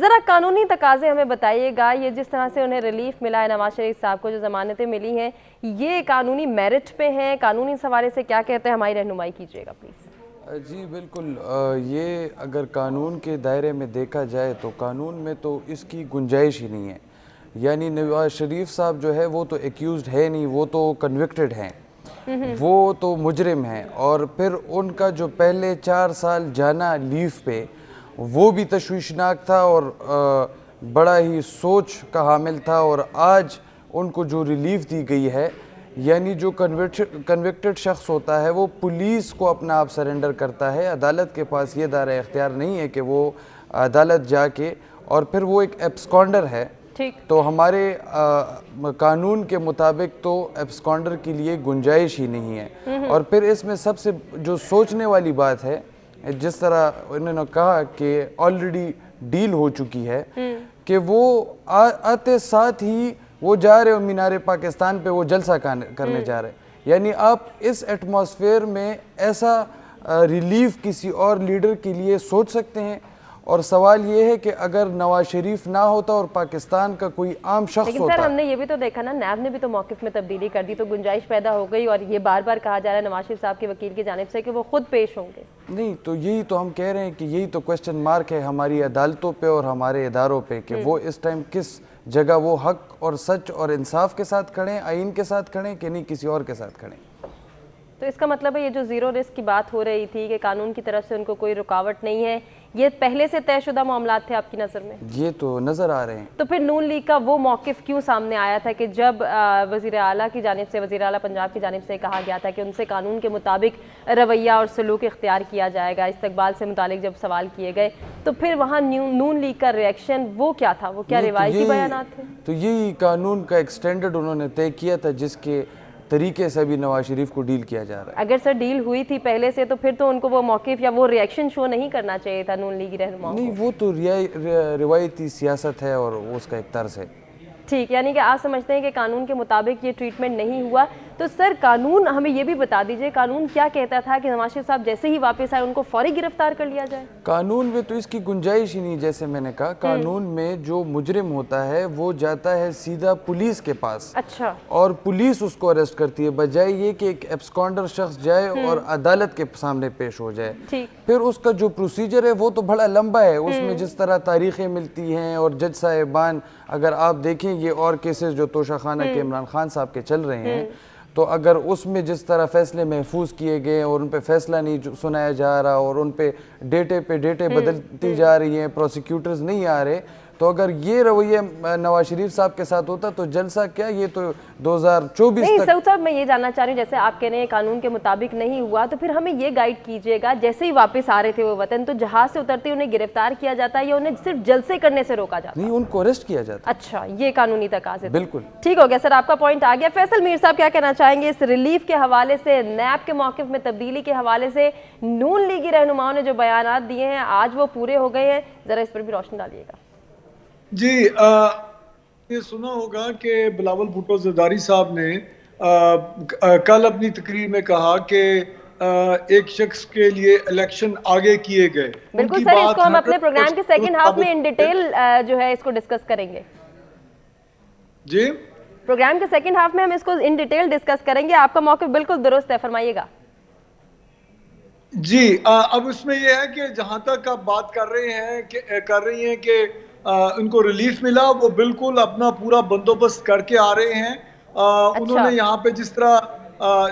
ذرا قانونی تقاضے ہمیں بتائیے گا، یہ جس طرح سے انہیں ریلیف ملا ہے نواز شریف صاحب کو، جو ضمانتیں ملی ہیں، یہ قانونی میرٹ پہ ہیں؟ قانونی حوالے سے کیا کہتے ہیں؟ ہماری رہنمائی کیجیے گا پلیز۔ جی بالکل، یہ اگر قانون کے دائرے میں دیکھا جائے تو قانون میں تو اس کی گنجائش ہی نہیں ہے، یعنی نواز شریف صاحب جو ہے وہ تو ایکیوزڈ ہے نہیں، وہ تو کنوکٹڈ ہیں، وہ تو مجرم ہیں، اور پھر ان کا جو پہلے 4 سال جانا لیو پہ وہ بھی تشویشناک تھا اور بڑا ہی سوچ کا حامل تھا، اور آج ان کو جو ریلیف دی گئی ہے، یعنی جو کنوکٹڈ شخص ہوتا ہے وہ پولیس کو اپنا آپ سرنڈر کرتا ہے، عدالت کے پاس یہ دائرہ اختیار نہیں ہے کہ وہ عدالت جا کے، اور پھر وہ ایک ایبسکانڈر ہے، تو ہمارے قانون کے مطابق تو ایبسکانڈر کے لیے گنجائش ہی نہیں ہے۔ اور پھر اس میں سب سے جو سوچنے والی بات ہے، جس طرح انہوں نے کہا کہ آلریڈی ڈیل ہو چکی ہے، کہ وہ آتے ساتھ ہی وہ جا رہے مینار پاکستان پہ وہ جلسہ کرنے جا رہے، یعنی آپ اس ایٹماسفیئر میں ایسا ریلیف کسی اور لیڈر کے لیے سوچ سکتے ہیں؟ اور سوال یہ ہے کہ اگر نواز شریف نہ ہوتا اور پاکستان کا کوئی عام شخص لیکن ہوتا، سر ہم نے یہ بھی تو دیکھا نا، نیب نے بھی تو موقف میں تبدیلی کر دی، تو گنجائش پیدا ہو گئی، اور یہ بار بار کہا جا رہا ہے نواز شریف صاحب کے وکیل کی جانب سے کہ وہ خود پیش ہوں گے۔ نہیں تو یہی تو ہم کہہ رہے ہیں کہ یہی تو کوسچن مارک ہے ہماری عدالتوں پہ اور ہمارے اداروں پہ، کہ وہ اس ٹائم کس جگہ وہ حق اور سچ اور انصاف کے ساتھ کھڑے، آئین کے ساتھ کھڑے، کہ نہیں کسی اور کے ساتھ کھڑے۔ تو اس کا مطلب ہے یہ جو زیرو رسک کی بات ہو رہی تھی کہ قانون کی طرف سے ان کو کوئی رکاوٹ نہیں ہے، یہ پہلے سے طے شدہ معاملات تھے آپ کی نظر میں؟ یہ تو نظر آ رہے ہیں۔ تو پھر نون لیگ کا وہ موقف کیوں سامنے آیا تھا کہ جب وزیر اعلیٰ کی جانب سے، وزیر اعلیٰ پنجاب کی جانب سے کہا گیا تھا کہ ان سے قانون کے مطابق رویہ اور سلوک اختیار کیا جائے گا، استقبال سے متعلق جب سوال کیے گئے، تو پھر وہاں نون لیگ کا ریئیکشن وہ کیا تھا؟ وہ کیا روایتی بیانات تھے؟ تو یہی قانون کا ایک سٹینڈرڈ انہوں نے طے کیا تھا جس کے طریقے سے بھی نواز شریف کو ڈیل کیا جا رہا ہے۔ اگر سر ڈیل ہوئی تھی پہلے سے تو پھر تو ان کو وہ موقف یا وہ ریئیکشن شو نہیں کرنا چاہیے تھا نون لیگی رہنماؤں کو۔ نہیں، وہ تو روایتی سیاست ہے اور اس کا ایک طرز ہے۔ ٹھیک، یعنی کہ آپ سمجھتے ہیں کہ قانون کے مطابق یہ ٹریٹمنٹ نہیں ہوا، تو سر قانون ہمیں یہ بھی بتا دیجئے، قانون کیا کہتا تھا کہ نواز شریف صاحب جیسے ہی واپس آئے ان کو فوری گرفتار کر لیا جائے؟ قانون میں تو اس کی گنجائش ہی نہیں، جیسے میں نے کہا قانون میں جو مجرم ہوتا ہے وہ جاتا ہے سیدھا پولیس کے پاس، اچھا، اور پولیس اس کو اریسٹ کرتی ہے، بجائے یہ کہ ایک ایبسکانڈر شخص جائے اور عدالت کے سامنے پیش ہو جائے۔ پھر اس کا جو پروسیجر ہے وہ تو بڑا لمبا ہے، اس میں جس طرح تاریخیں ملتی ہیں، اور جج صاحبان اگر آپ دیکھیں یہ اور کیسز جو توشہ خانہ کے عمران خان صاحب کے چل رہے ہیں، تو اگر اس میں جس طرح فیصلے محفوظ کیے گئے اور ان پہ فیصلہ نہیں سنایا جا رہا اور ان پہ ڈیٹے بدلتی جا رہی ہیں، پروسیکیوٹرز نہیں آ رہے، تو اگر یہ رویہ نواز شریف صاحب کے ساتھ ہوتا تو جلسہ کیا، یہ تو 2024 نہیں تک۔ سعود صاحب میں یہ جاننا چاہ رہی ہوں، جیسے آپ کہہ رہے ہیں قانون کے مطابق نہیں ہوا، تو پھر ہمیں یہ گائیڈ کیجئے گا جیسے ہی واپس آ رہے تھے وہ وطن، تو جہاز سے اترتے انہیں گرفتار کیا جاتا ہے یا انہیں صرف جلسے کرنے سے روکا جاتا ہے؟ نہیں، ان کو اریسٹ کیا جاتا ہے۔ اچھا، یہ قانونی تقاضے تھے۔ بالکل ٹھیک ہو گیا سر، آپ کا پوائنٹ آ گیا۔ فیصل میر صاحب کیا کہنا چاہیں گے اس ریلیف کے حوالے سے، نیب کے موقف میں تبدیلی کے حوالے سے؟ نون لیگی رہنماؤں نے جو بیانات دیے ہیں آج وہ پورے ہو گئے ہیں، ذرا اس پر بھی روشنی ڈالیے گا۔ جی، یہ سنا ہوگا کہ بلاول بھٹو زرداری صاحب نے کل اپنی تقریر میں کہا کہ ایک شخص کے لیے الیکشن آگے کیے گئے۔ بالکل سر، اس کو ہم اپنے پروگرام کے سیکنڈ ہاف میں ان ڈیٹیل جو ہے اس کو ڈسکس کریں گے۔ جی، پروگرام کے سیکنڈ ہاف میں ہم اس کو ان ڈیٹیل ڈسکس کریں گے، آپ کا موقف بالکل درست ہے، فرمائیے گا۔ جی، اب اس میں یہ ہے کہ جہاں تک آپ بات کر رہی ہیں کہ ان کو ریلیف ملا، وہ بالکل اپنا پورا بندوبست کر کے آ رہے ہیں۔ انہوں نے یہاں پہ جس طرح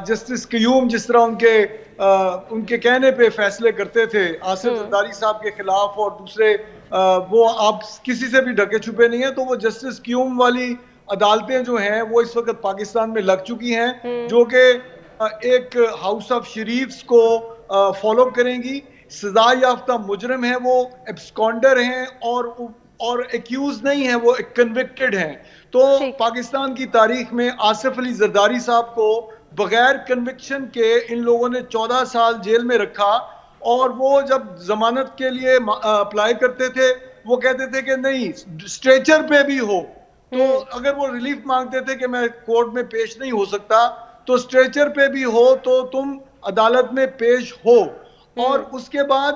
جسٹس قیوم جس طرح ان کے کہنے پہ فیصلے کرتے تھے آصف زرداری صاحب کے خلاف اور دوسرے، وہ آپ کسی سے بھی ڈھکے چھپے نہیں ہیں، تو وہ جسٹس قیوم والی عدالتیں جو ہیں وہ اس وقت پاکستان میں لگ چکی ہیں، جو کہ ایک ہاؤس آف شریفز کو فالو کریں گی۔ سزا یافتہ مجرم ہیں، وہ ایبسکانڈر ہیں اور ایکیوز نہیں ہیں، وہ کنوکٹڈ ہیں۔ تو پاکستان کی تاریخ میں آصف علی زرداری صاحب کو بغیر کنوکشن کے ان لوگوں نے 14 سال جیل میں رکھا، اور وہ جب ضمانت کے لیے اپلائی کرتے تھے وہ کہتے تھے کہ نہیں، اسٹریچر پہ بھی ہو، تو اگر وہ ریلیف مانگتے تھے کہ میں کورٹ میں پیش نہیں ہو سکتا، تو اسٹریچر پہ بھی ہو تو تم عدالت میں پیش ہو۔ اور اس کے بعد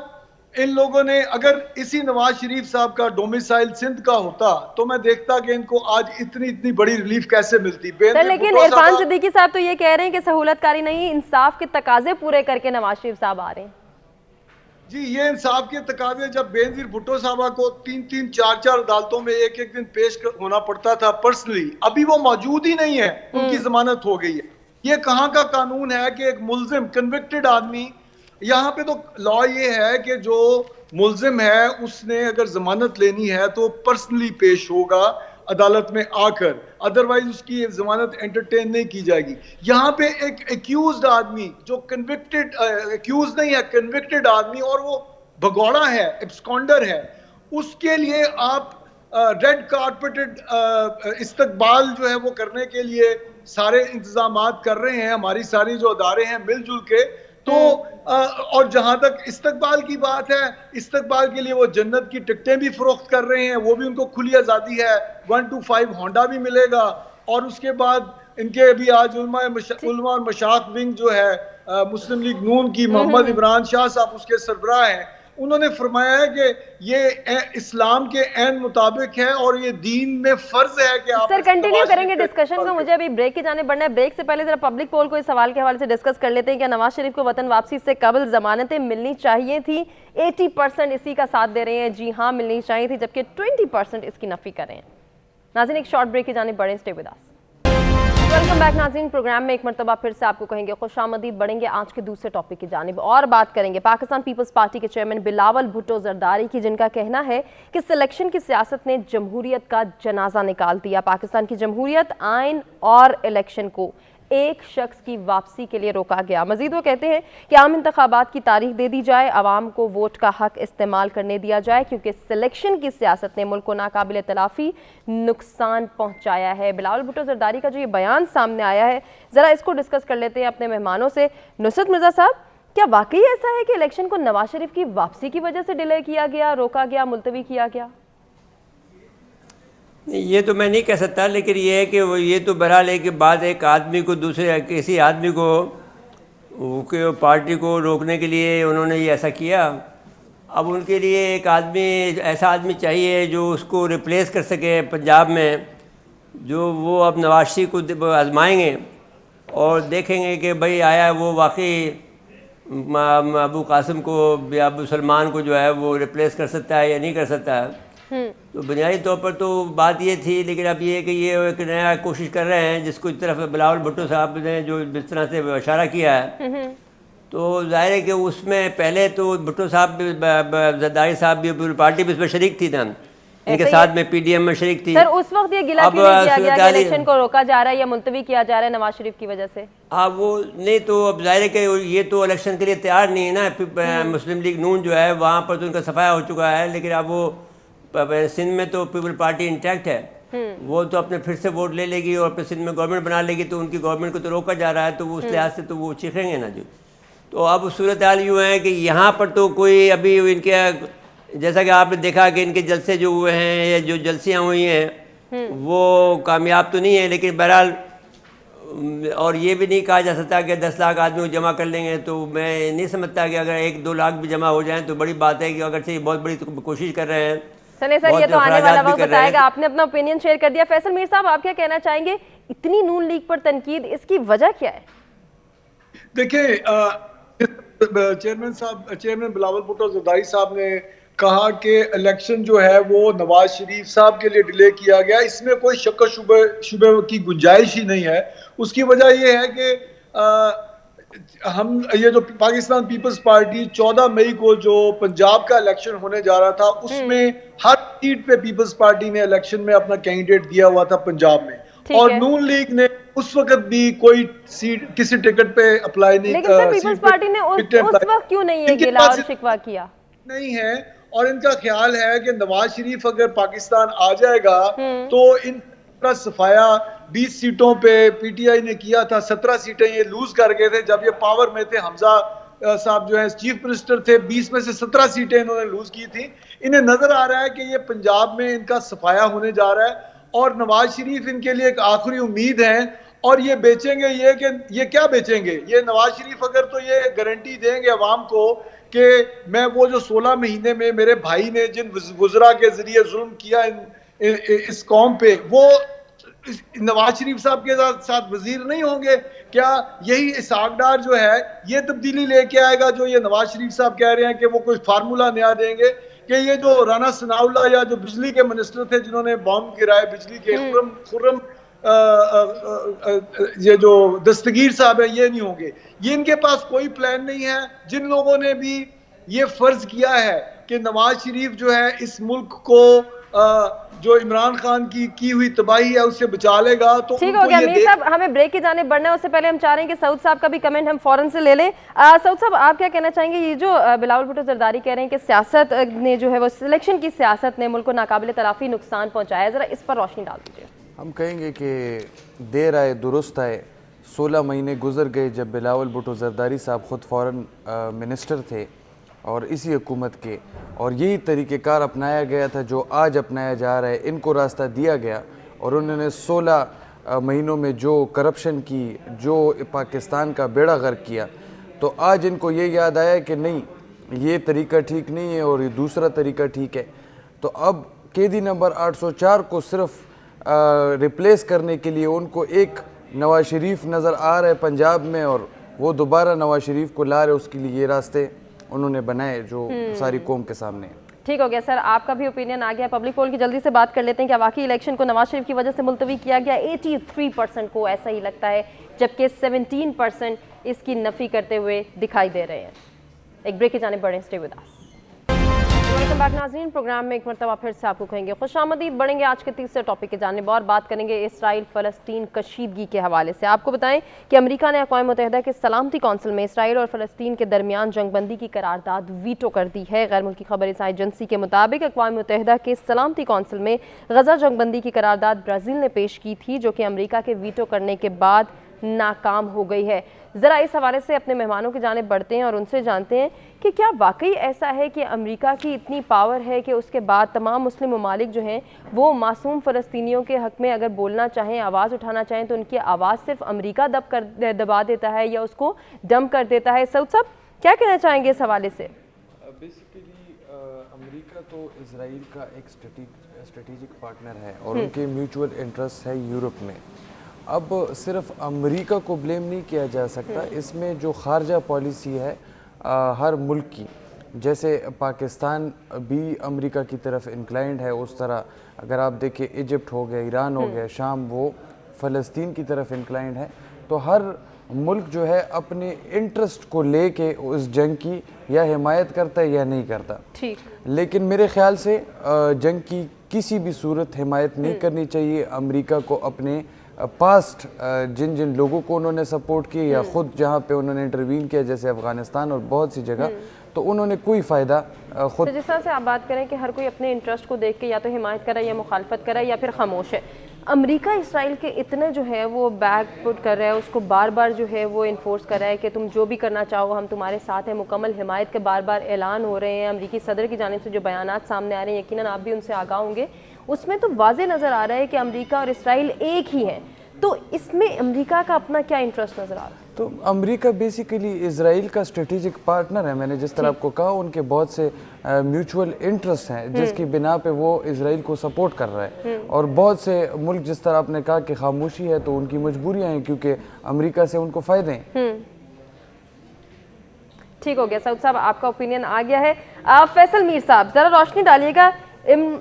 ان لوگوں نے اگر اسی نواز شریف صاحب کا ڈومیسائل سندھ کا ہوتا تو میں دیکھتا کہ ان کو آج اتنی بڑی ریلیف کیسے ملتی. سر لیکن عرفان صدیقی صاحب تو یہ کہہ رہے ہیں کہ سہولت کاری نہیں، انصاف کے تقاضے پورے کر کے نواز شریف صاحب آ رہے ہیں. جی یہ انصاف کے تقاضے جب بینظیر بھٹو صاحبہ کو 3 4 عدالتوں میں ایک دن پیش ہونا پڑتا تھا پرسنلی، ابھی وہ موجود ہی نہیں ہے، ان کی ضمانت ہو گئی ہے. یہ کہاں کا قانون ہے کہ ایک ملزم کنوکٹڈ آدمی، یہاں پہ تو لا یہ ہے کہ جو ملزم ہے اس نے اگر ضمانت لینی ہے تو پرسنلی پیش ہوگا عدالت میں آ کر، ادروائز اس کی ضمانت انٹرٹین نہیں کی جائے گی. یہاں پہ ایک ایکیوزڈ آدمی جو کنوکٹڈ، ایکیوز نہیں ہے، کنوکٹڈ آدمی، اور وہ بھگوڑا ہے، ایبسکونڈر ہے، اس کے لیے آپ ریڈ کارپیٹڈ استقبال جو ہے وہ کرنے کے لیے سارے انتظامات کر رہے ہیں ہماری ساری جو ادارے ہیں مل جل کے. تو اور جہاں تک استقبال کی بات ہے، استقبال کے لیے وہ جنت کی ٹکٹیں بھی فروخت کر رہے ہیں، وہ بھی ان کو کھلی آزادی ہے. 1 to 5 ہونڈا بھی ملے گا. اور اس کے بعد ان کے ابھی آج علماء اور مشاق ونگ جو ہے مسلم لیگ نون کی، محمد عمران شاہ صاحب اس کے سربراہ ہیں، انہوں نے فرمایا ہے کہ یہ اسلام کے عین مطابق ہے اور یہ دین میں فرض ہے کہ آپ... سر کنٹینیو کریں گے ڈسکشن کو، مجھے ابھی بریک کی جانے بڑھنا ہے. بریک سے پہلے ذرا پبلک پول کو اس سوال کے حوالے سے ڈسکس کر لیتے ہیں. کیا نواز شریف کو وطن واپسی سے قبل ضمانتیں ملنی چاہیے تھی؟ 80% اسی کا ساتھ دے رہے ہیں جی ہاں ملنی چاہیے تھی، جبکہ 20% اس کی نفی کر رہے ہیں. ناظرین ایک شارٹ بریک کی جانے بڑھیں، stay with us. Welcome back ناظرین. پروگرام میں ایک مرتبہ پھر سے آپ کو کہیں گے خوش آمدید. بڑھیں گے آج کے دوسرے ٹاپک کی جانب اور بات کریں گے پاکستان پیپلز پارٹی کے چیئرمین بلاول بھٹو زرداری کی، جن کا کہنا ہے کہ سلیکشن کی سیاست نے جمہوریت کا جنازہ نکال دیا. پاکستان کی جمہوریت، آئین اور الیکشن کو ایک شخص کی واپسی کے لیے روکا گیا. مزید وہ کہتے ہیں کہ عام انتخابات کی تاریخ دے دی جائے، عوام کو ووٹ کا حق استعمال کرنے دیا جائے، کیونکہ سلیکشن کی سیاست نے ملک کو ناقابل تلافی نقصان پہنچایا ہے. بلاول بھٹو زرداری کا جو یہ بیان سامنے آیا ہے، ذرا اس کو ڈسکس کر لیتے ہیں اپنے مہمانوں سے. نصرت مرزا صاحب، کیا واقعی ایسا ہے کہ الیکشن کو نواز شریف کی واپسی کی وجہ سے ڈیلے کیا گیا، روکا گیا، ملتوی کیا گیا؟ یہ تو میں نہیں کہہ سکتا، لیکن یہ ہے کہ وہ یہ تو بہرحال ہے کہ بعد ایک آدمی کو دوسرے کسی آدمی کو پارٹی کو روکنے کے لیے انہوں نے یہ ایسا کیا. اب ان کے لیے ایک آدمی، ایسا آدمی چاہیے جو اس کو ریپلیس کر سکے پنجاب میں، جو وہ اب نواز شریف کو آزمائیں گے اور دیکھیں گے کہ بھئی آیا وہ واقعی ابو قاسم کو یا ابو سلمان کو جو ہے وہ ریپلیس کر سکتا ہے یا نہیں کر سکتا ہے. تو بنیادی طور پر تو بات یہ تھی، لیکن اب یہ ہے کہ یہ ایک نیا کوشش کر رہے ہیں جس کو اس طرف بلاول بھٹو صاحب نے جو اس طرح سے اشارہ کیا ہے، تو ظاہر ہے کہ اس میں پہلے تو بھٹو صاحب زرداری صاحب بھی پارٹی بھی اس میں شریک تھی نا، ان کے ساتھ میں پی ڈی ایم میں شریک تھی. سر اس وقت یہ گلہ کیوں نہیں کیا گیا کہ الیکشن کو روکا جا رہا ہے یا ملتوی کیا جا رہا ہے نواز شریف کی وجہ سے؟ وہ نہیں، تو اب ظاہر ہے کہ یہ تو الیکشن کے لیے تیار نہیں ہے نا. مسلم لیگ نون جو ہے وہاں پر تو ان کا صفایا ہو چکا ہے، لیکن اب وہ سندھ میں تو پیپل پارٹی انٹیکٹ ہے، وہ تو اپنے پھر سے ووٹ لے لے گی اور پھر سندھ میں گورنمنٹ بنا لے گی، تو ان کی گورنمنٹ کو تو روکا جا رہا ہے، تو وہ اس لحاظ سے تو وہ چیخیں گے نا. جو تو اب صورتحال یوں ہے کہ یہاں پر تو کوئی ابھی ان کے، جیسا کہ آپ نے دیکھا کہ ان کے جلسے جو ہوئے ہیں یا جو جلسیاں ہوئی ہیں وہ کامیاب تو نہیں ہیں، لیکن بہرحال اور یہ بھی نہیں کہا جا سکتا کہ 10 لاکھ آدمی کو جمع کر لیں گے. تو میں نہیں سمجھتا کہ اگر 1-2 لاکھ بھی جمع ہو جائیں تو بڑی بات ہے، کہ اگرچہ یہ بہت بڑی کوشش کر رہے ہیں. سر یہ تو آنے والا وقت بتائے گا. آپ نے اپنا اوپینین شیئر کر دیا. فیصل میر صاحب آپ کیا کہنا چاہیں گے؟ اتنی نون لیگ پر تنقید، اس کی وجہ کیا ہے؟ دیکھیں چیئرمین بلاول بھٹو زرداری صاحب نے کہا کہ الیکشن جو ہے وہ نواز شریف صاحب کے لیے ڈیلے کیا گیا، اس میں کوئی شک و شبہ کی گنجائش ہی نہیں ہے. اس کی وجہ یہ ہے کہ ہم یہ جو پاکستان پیپلز پارٹی 14 مئی کو جو پنجاب کا الیکشن ہونے جا رہا تھا، اس میں ہر سیٹ پہ پیپلز پارٹی نے الیکشن میں اپنا کینڈیڈیٹ دیا ہوا تھا پنجاب میں، اور نون لیگ نے اس وقت بھی کوئی سیٹ کسی ٹکٹ پہ اپلائی نہیں. لیکن سر پیپلز پارٹی نے اس وقت کیوں نہیں یہ گلا اور شکوہ کیا؟ نہیں ہے، اور ان کا خیال ہے کہ نواز شریف اگر پاکستان آ جائے گا تو ان کا صفایا 20 سیٹوں پہ پی ٹی آئی نے کیا تھا، 17 سیٹیں یہ لوز کر گئے تھے جب یہ پاور میں تھے. حمزہ صاحب جو ہیں چیف منسٹر تھے، 20 میں سے 17 سیٹیں انہوں نے لوز کی تھی. انہیں نظر آ رہا ہے کہ یہ پنجاب میں ان کا صفایا ہونے جا رہا ہے، اور نواز شریف ان کے لیے ایک آخری امید ہے. اور یہ بیچیں گے یہ کہ یہ کیا بیچیں گے؟ یہ نواز شریف اگر تو یہ گارنٹی دیں گے عوام کو کہ میں وہ جو 16 مہینے میں میرے بھائی نے جن وزراء کے ذریعے ظلم کیا اس قوم پہ، وہ نواز شریف صاحب کے ساتھ وزیر نہیں ہوں گے؟ کیا یہی اسحاق ڈار جو ہے یہ تبدیلی لے کے آئے گا جو یہ نواز شریف صاحب کہہ رہے ہیں کہ وہ کوئی فارمولا نیا دیں گے؟ کہ یہ جو رانا ثناء اللہ یا جو بجلی کے منسٹر تھے جنہوں نے بام گرائے بجلی کے، خرم یہ جو دستگیر صاحب ہیں، یہ نہیں ہوں گے؟ یہ ان کے پاس کوئی پلان نہیں ہے۔ جن لوگوں نے بھی یہ فرض کیا ہے کہ نواز شریف جو ہے اس ملک کو جو عمران خان کی ہوئی تباہی ہے اس سے بچا لے گا، تو ٹھیک ہو گیا میر صاحب، ہمیں بریک کی جانب بڑھنا ہے، اس سے پہلے ہم چاہ رہے ہیں کہ سعود صاحب کا بھی کمنٹ ہم فوراً سے لے لیں۔ سعود صاحب آپ کیا کہنا چاہیں گے؟ یہ جو بلاول بھٹو زرداری کہہ رہے ہیں کہ سیاست نے جو ہے وہ سلیکشن کی سیاست نے ملک کو ناقابل تلافی نقصان پہنچایا ہے، ذرا اس پر روشنی ڈال دیجیے۔ ہم کہیں گے کہ دیر آئے درست آئے۔ 16 مہینے گزر گئے جب بلاول بھٹو زرداری صاحب خود فورن منسٹر تھے اور اسی حکومت کے، اور یہی طریقہ کار اپنایا گیا تھا جو آج اپنایا جا رہا ہے۔ ان کو راستہ دیا گیا اور انہوں نے 16 مہینوں میں جو کرپشن کی، جو پاکستان کا بیڑا غرق کیا، تو آج ان کو یہ یاد آیا کہ نہیں یہ طریقہ ٹھیک نہیں ہے اور یہ دوسرا طریقہ ٹھیک ہے۔ تو اب قیدی نمبر 804 کو صرف ریپلیس کرنے کے لیے ان کو ایک نواز شریف نظر آ رہا ہے پنجاب میں، اور وہ دوبارہ نواز شریف کو لا رہے، اس کے لیے یہ راستے انہوں نے بنائے جو ساری قوم کے سامنے ہیں۔ ٹھیک ہو گیا سر، آپ کا بھی اوپینین آ گیا۔ پبلک پول کی جلدی سے بات کر لیتے ہیں، کیا واقعی الیکشن کو نواز شریف کی وجہ سے ملتوی کیا گیا؟ 83% کو ایسا ہی لگتا ہے، جبکہ 17% اس کی نفی کرتے ہوئے دکھائی دے رہے ہیں۔ ایک بریک کی جانب بڑھیں، stay with us. Welcome back ناظرین، پروگرام میں ایک مرتبہ پھر سے آپ کو کہیں گے خوش آمدید۔ بڑھیں گے آج کے تیسرے ٹاپک کی جانب اور بات کریں گے اسرائیل فلسطین کشیدگی کے حوالے سے۔ آپ کو بتائیں کہ امریکہ نے اقوام متحدہ کے سلامتی کونسل میں اسرائیل اور فلسطین کے درمیان جنگ بندی کی قرارداد ویٹو کر دی ہے۔ غیر ملکی خبر رساں ایجنسی کے مطابق اقوام متحدہ کے سلامتی کونسل میں غزہ جنگ بندی کی قرارداد برازیل نے پیش کی تھی، جو کہ امریکہ کے ویٹو کرنے کے بعد ناکام ہو گئی ہے۔ ذرا اس حوالے سے اپنے مہمانوں کی جانب بڑھتے ہیں اور ان سے جانتے ہیں کہ کیا واقعی ایسا ہے کہ امریکہ کی اتنی پاور ہے کہ اس کے بعد تمام مسلم ممالک جو ہیں وہ معصوم فلسطینیوں کے حق میں اگر بولنا چاہیں، آواز اٹھانا چاہیں، تو ان کی آواز صرف امریکہ دبا دیتا ہے یا اس کو ڈم کر دیتا ہے؟ سعود صاحب کیا کہنا چاہیں گے اس حوالے سے؟ بیسیکلی امریکہ تو اسرائیل کا ایک اسٹریٹجک پارٹنر ہے اور ان کے میوچول انٹرسٹ ہے یورپ میں۔ اب صرف امریکہ کو بلیم نہیں کیا جا سکتا، اس میں جو خارجہ پالیسی ہے ہر ملک کی، جیسے پاکستان بھی امریکہ کی طرف انکلائنڈ ہے، اس طرح اگر آپ دیکھیں ایجپٹ ہو گیا، ایران ہو گیا، شام وہ فلسطین کی طرف انکلائنڈ ہے۔ تو ہر ملک جو ہے اپنے انٹرسٹ کو لے کے اس جنگ کی یا حمایت کرتا ہے یا نہیں کرتا۔ لیکن میرے خیال سے جنگ کی کسی بھی صورت حمایت نہیں کرنی چاہیے۔ امریکہ کو اپنے پاسٹ جن لوگوں کو انہوں نے سپورٹ کی یا خود جہاں پہ انہوں نے انٹروین کیا، جیسے افغانستان اور بہت سی جگہ، تو انہوں نے کوئی فائدہ خود۔ جس طرح سے آپ بات کریں کہ ہر کوئی اپنے انٹرسٹ کو دیکھ کے یا تو حمایت کرے یا مخالفت کرے یا پھر خاموش ہے، امریکہ اسرائیل کے اتنے جو ہے وہ بیک پٹ کر رہا ہے، اس کو بار بار جو ہے وہ انفورس کر رہا ہے کہ تم جو بھی کرنا چاہو ہم تمہارے ساتھ ہیں، مکمل حمایت کے بار بار اعلان ہو رہے ہیں۔ امریکی صدر کی جانب سے جو بیانات سامنے آ رہے ہیں، یقیناً آپ بھی ان سے آگاہ ہوں گے، اس میں تو واضح نظر آ رہا ہے کہ امریکہ اور اسرائیل ایک ہی ہیں۔ تو اس میں امریکہ کا اپنا کیا انٹرسٹ نظر آ رہا ہے؟ تو امریکہ بیسیکلی اسرائیل کا اسٹریٹجک پارٹنر ہے۔ میں نے جس طرح آپ کو کہا ان کے بہت سے میوچول انٹرسٹ ہیں جس کی بنا پہ وہ اسرائیل کو سپورٹ کر رہا ہے، اور بہت سے ملک جس طرح آپ نے کہا کہ خاموشی ہے تو ان کی مجبوریاں ہیں کیونکہ امریکہ سے ان کو فائدے ہیں۔ ٹھیک ہو گیا سعود صاحب، آپ کا اوپینین آ گیا ہے۔ فیصل میر صاحب ذرا روشنی ڈالیے گا،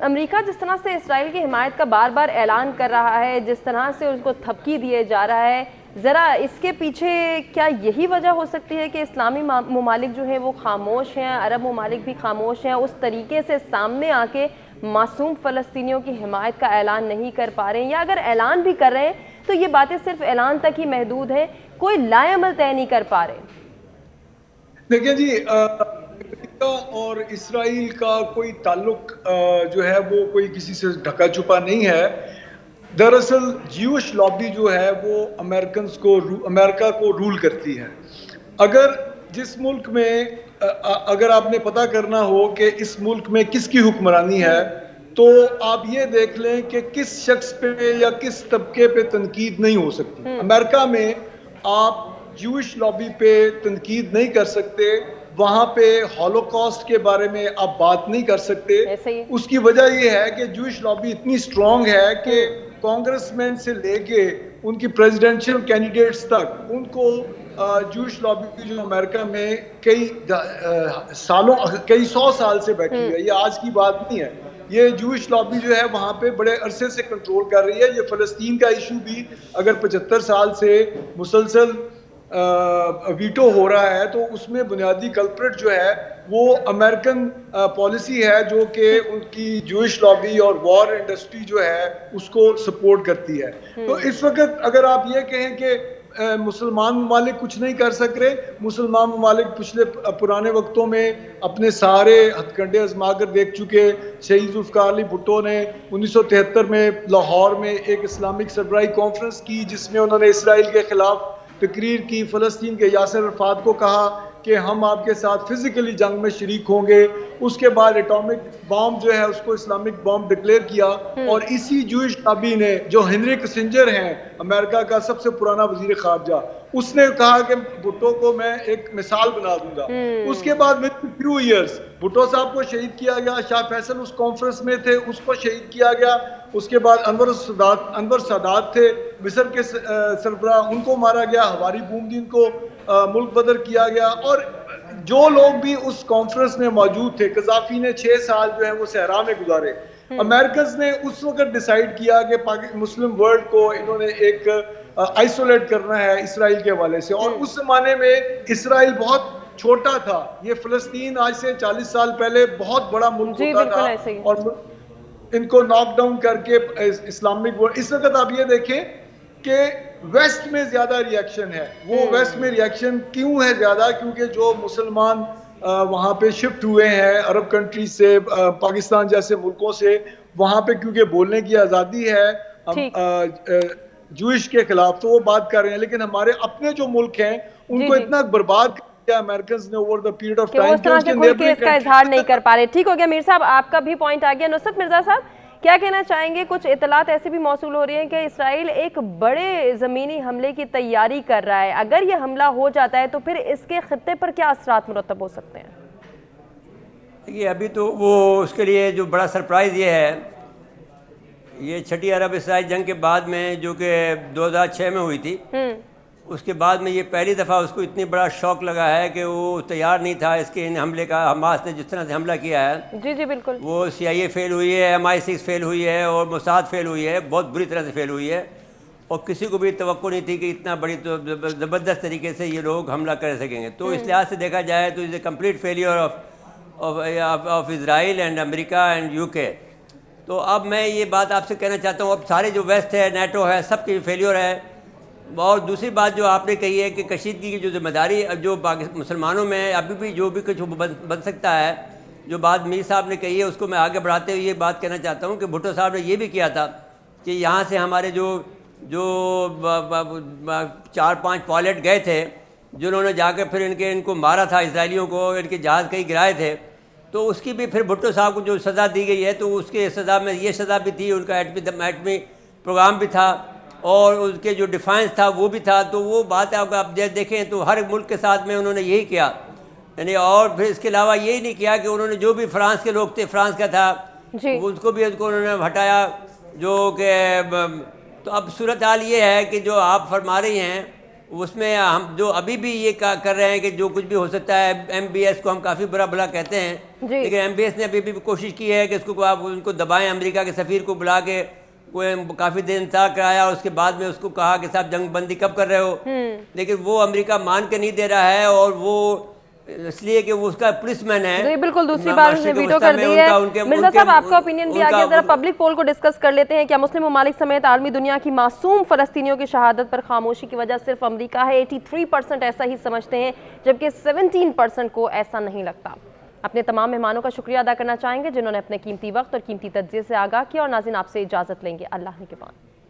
امریکہ جس طرح سے اسرائیل کی حمایت کا بار بار اعلان کر رہا ہے، جس طرح سے اس کو تھپکی دیے جا رہا ہے، ذرا اس کے پیچھے کیا یہی وجہ ہو سکتی ہے کہ اسلامی ممالک جو ہیں وہ خاموش ہیں، عرب ممالک بھی خاموش ہیں، اس طریقے سے سامنے آ کے معصوم فلسطینیوں کی حمایت کا اعلان نہیں کر پا رہے ہیں، یا اگر اعلان بھی کر رہے ہیں تو یہ باتیں صرف اعلان تک ہی محدود ہیں، کوئی لائے عمل طے نہیں کر پا رہے؟ دیکھیں جی، امریکہ اور اسرائیل کا کوئی تعلق جو ہے وہ کوئی کسی سے ڈھکا چھپا نہیں ہے۔ دراصل جیوش لابی جو ہے وہ امریکہ کو رول کرتی ہے۔ اگر جس ملک میں اگر آپ نے پتہ کرنا ہو کہ اس ملک میں کس کی حکمرانی ہے، تو آپ یہ دیکھ لیں کہ کس شخص پہ یا کس طبقے پہ تنقید نہیں ہو سکتی. امریکہ میں آپ جوش لابی پہ تنقید نہیں کر سکتے, وہاں پہ ہولوکاسٹ کے بارے میں آپ بات نہیں کر سکتے. اس کی وجہ یہ ہے کہ جوش لابی اتنی سٹرونگ ہے کہ کانگریس مین سے لے کے ان کی پریزیڈنشل کینڈیڈیٹس تک ان کو جوش لابی جو امریکہ میں کئی سو سال سے بیٹھی ہے, یہ آج کی بات نہیں ہے. یہ جوش لابی جو ہے وہاں پہ بڑے عرصے سے کنٹرول کر رہی ہے. یہ فلسطین کا ایشو بھی اگر 75 سال سے مسلسل ویٹو ہو رہا ہے تو اس میں بنیادی کلپریٹ جو ہے وہ امریکن پالیسی ہے جو کہ ان کی جوش لابی اور وار انڈسٹری جو ہے اس کو سپورٹ کرتی ہے. تو اس وقت اگر آپ یہ کہیں کہ مسلمان ممالک کچھ نہیں کر سک رہے, مسلمان ممالک پچھلے پرانے وقتوں میں اپنے سارے ہتھ کنڈے آزما کر دیکھ چکے. شہید ذوالفقار علی بھٹو نے 1973 میں لاہور میں ایک اسلامک سربراہی کانفرنس کی جس میں انہوں نے اسرائیل کے خلاف تقریر کی, فلسطین کے یاسر عرفات کو کہا کہ ہم آپ کے ساتھ فزیکلی جنگ میں شریک ہوں گے. اس کے بعد ایٹامک بام جو ہے اس کو اسلامک بام ڈکلیئر کیا, اور اسی جوش لابی نے جو ہنری کسنجر ہیں امریکہ کا سب سے پرانا وزیر خارجہ, اس نے کہا کہ بھٹو کو میں ایک مثال بنا دوں گا. اس کے بعد فیو ایئرز بھٹو صاحب کو شہید کیا گیا, شاہ فیصل اس کانفرنس میں تھے, اس کو شہید کیا گیا. اس کے بعد انور سادات تھے مصر کے سربراہ, ان کو مارا گیا. ہواری بومدین کو ملک بدر کیا گیا. اور جو لوگ بھی اس کانفرنس میں موجود تھے, قذافی نے 6 سال جو ہے وہ صحرا میں گزارے. امریکنز نے اس وقت ڈیسائیڈ کیا کہ مسلم ورلڈ کو انہوں نے ایک آئسولیٹ کرنا ہے اسرائیل کے حوالے سے. اور اس زمانے میں اسرائیل بہت چھوٹا تھا, یہ فلسطین آج سے 40 سال پہلے بہت بڑا ملک ہوتا تھا, اور ان کو ناک ڈاؤن کر کے اسلامک ورلڈ. اس وقت آپ یہ دیکھیں کہ ویسٹ میں زیادہ ریاکشن ہے. وہ ویسٹ میں ریاکشن کیوں ہے زیادہ؟ کیونکہ جو مسلمان وہاں پہ شفٹ ہوئے ہیں عرب کنٹریز سے, پاکستان جیسے ملکوں سے, وہاں پہ کیونکہ بولنے کی آزادی ہے جوئش کے خلاف, تو وہ بات کر رہے ہیں. لیکن ہمارے اپنے جو ملک ہیں ان کو اتنا برباد کیا امریکنز نے over the period of time کہ اس طرح کے کھل کے اس کا اظہار نہیں کر پا رہے. ٹھیک ہو گیا میر صاحب, آپ کا بھی پوائنٹ آ گیا. نصرت مرزا صاحب کیا کہنا چاہیں گے؟ کچھ اطلاعات ایسی بھی موصول ہو رہی ہیں کہ اسرائیل ایک بڑے زمینی حملے کی تیاری کر رہا ہے. اگر یہ حملہ ہو جاتا ہے تو پھر اس کے خطے پر کیا اثرات مرتب ہو سکتے ہیں؟ دیکھیے ابھی تو وہ اس کے لیے جو بڑا سرپرائز یہ ہے, یہ چھٹی عرب اسرائیل جنگ کے بعد میں جو کہ 2006 میں ہوئی تھی, اس کے بعد میں یہ پہلی دفعہ اس کو اتنی بڑا شوق لگا ہے کہ وہ تیار نہیں تھا اس کے ان حملے کا. حماس نے جس طرح سے حملہ کیا ہے, جی بالکل, وہ CIA فیل ہوئی ہے, MI6 فیل ہوئی ہے, اور موساد فیل ہوئی ہے, بہت بری طرح سے فیل ہوئی ہے. اور کسی کو بھی توقع نہیں تھی کہ اتنا بڑی زبردست طریقے سے یہ لوگ حملہ کر سکیں گے. تو اس لحاظ سے دیکھا جائے تو is a complete failure of Israel and America and UK. تو اب میں یہ بات آپ سے کہنا چاہتا ہوں, اب سارے جو ویسٹ ہے, نیٹو ہے, سب کی فیلیور ہے. اور دوسری بات جو آپ نے کہی ہے کہ کشیدگی کی جو ذمہ داری جو مسلمانوں میں ابھی بھی جو بھی کچھ بن سکتا ہے, جو بات میر صاحب نے کہی ہے اس کو میں آگے بڑھاتے ہوئے یہ بات کہنا چاہتا ہوں کہ بھٹو صاحب نے یہ بھی کیا تھا کہ یہاں سے ہمارے جو 4-5 پائلٹ گئے تھے جنہوں نے جا کے پھر ان کو مارا تھا, اسرائیلیوں کو, ان کے جہاز کئی گرائے تھے. تو اس کی بھی پھر بھٹو صاحب کو جو سزا دی گئی ہے تو اس کے سزا میں یہ سزا بھی تھی, ان کا ایٹمی پروگرام بھی تھا, اور اس کے جو ڈیفائنس تھا وہ بھی تھا. تو وہ بات آپ دیکھیں تو ہر ملک کے ساتھ میں انہوں نے یہی کیا, یعنی اور پھر اس کے علاوہ یہی نہیں کیا کہ انہوں نے جو بھی فرانس کے لوگ تھے, فرانس کا تھا اس کو بھی انہوں نے ہٹایا. جو کہ تو اب صورتحال یہ ہے کہ جو آپ فرما رہی ہیں اس میں ہم جو ابھی بھی یہ کر رہے ہیں کہ جو کچھ بھی ہو سکتا ہے, MBS کو ہم کافی برا بھلا کہتے ہیں, لیکن MBS نے ابھی بھی کوشش کی ہے کہ اس کو آپ ان کو دبائیں. امریکہ کے سفیر کو بلا کے کوئی کافی دیر انتظار کرایا, اور اس کے بعد میں اس کو کہا کہ صاحب جنگ بندی کب کر رہے ہو, لیکن وہ امریکہ مان کے نہیں دے رہا ہے. اور وہ اس لیے کہ وہ اس کا پولیس مین ہے. جی بالکل, دوسری بار اس نے ویٹو کر دی ہے. مرزا صاحب آپ کا اوپینین بھی آگیا, ذرا پبلک پول کو ڈسکس کر لیتے ہیں. کیا مسلم ممالک سمیت عالمی دنیا کی معصوم فلسطینیوں کی شہادت پر خاموشی کی وجہ صرف امریکہ ہے؟ 83% ایسا ہی سمجھتے ہیں, جبکہ 17% کو ایسا نہیں لگتا. اپنے تمام مہمانوں کا شکریہ ادا کرنا چاہیں گے جنہوں نے اپنے قیمتی وقت اور قیمتی تجزیے سے آگاہ کیا, اور ناظرین آپ سے اجازت لیں گے. اللہ نگہبان.